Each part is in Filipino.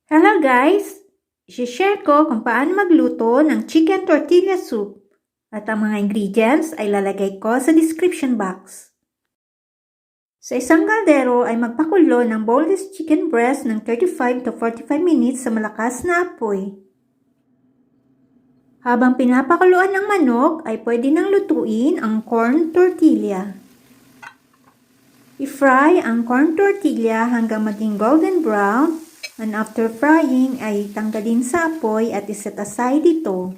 Hello guys! I-share ko kung paano magluto ng chicken tortilla soup at ang mga ingredients ay lalagay ko sa description box. Sa isang kaldero ay magpakulo ng boneless chicken breast ng 35 to 45 minutes sa malakas na apoy. Habang pinapakuluan ng manok ay pwede nang lutuin ang corn tortilla. I-fry ang corn tortilla hanggang maging golden brown. And after frying ay tanggalin sa apoy at iset aside ito.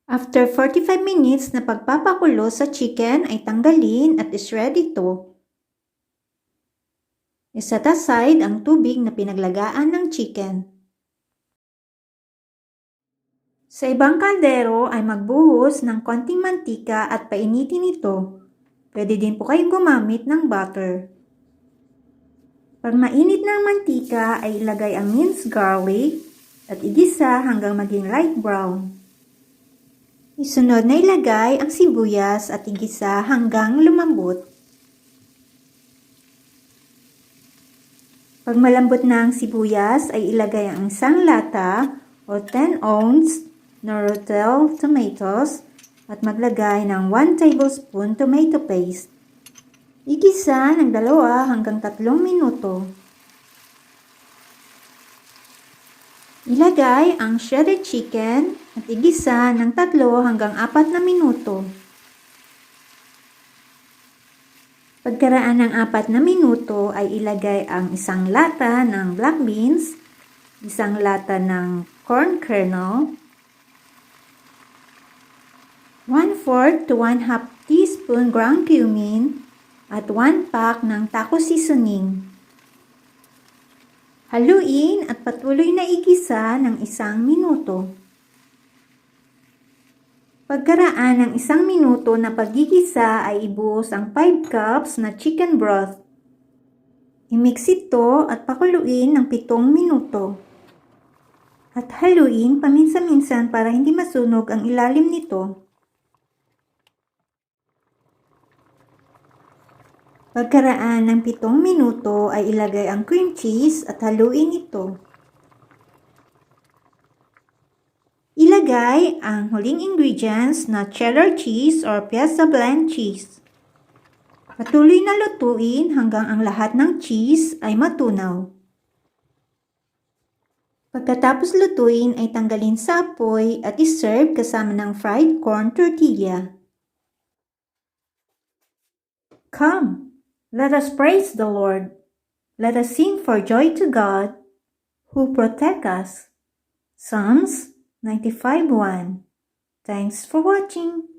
After 45 minutes na pagpapakulo sa chicken ay tanggalin at isred ito. Iset aside ang tubig na pinaglagaan ng chicken. Sa ibang kaldero ay magbuhos ng konting mantika at painitin ito. Pwede din po kayong gumamit ng butter. Pag mainit na ang mantika ay ilagay ang minced garlic at igisa hanggang maging light brown. Isunod na ilagay ang sibuyas at igisa hanggang lumambot. Pag malambot na ang sibuyas ay ilagay ang isang lata o 10 ounce na Rotel tomatoes at maglagay ng 1 tablespoon tomato paste. Igisa ng 2 hanggang 3 minuto. Ilagay ang shredded chicken at igisa ng 3 hanggang 4 na minuto. Pagkaraan ng 4 na minuto ay ilagay ang isang lata ng black beans, isang lata ng corn kernel, 1/4 to 1/2 teaspoon ground cumin, at 1 pack ng taco seasoning. Haluin at patuloy na igisa ng 1 minuto. Pagkaraan ng 1 minuto na paggigisa ay ibuhos ang 5 cups na chicken broth. I-mix ito at pakuluin ng 7 minuto. At haluin paminsan-minsan para hindi masunog ang ilalim nito. Pagkaraan ng 7 minuto ay ilagay ang cream cheese at haluin ito. Ilagay ang huling ingredients na cheddar cheese or Piazza blend cheese. Patuloy na lutuin hanggang ang lahat ng cheese ay matunaw. Pagkatapos lutuin ay tanggalin sa apoy at iserve kasama ng fried corn tortilla. Come! Let us praise the Lord. Let us sing for joy to God, who protect us. Psalms 95:1. Thanks for watching.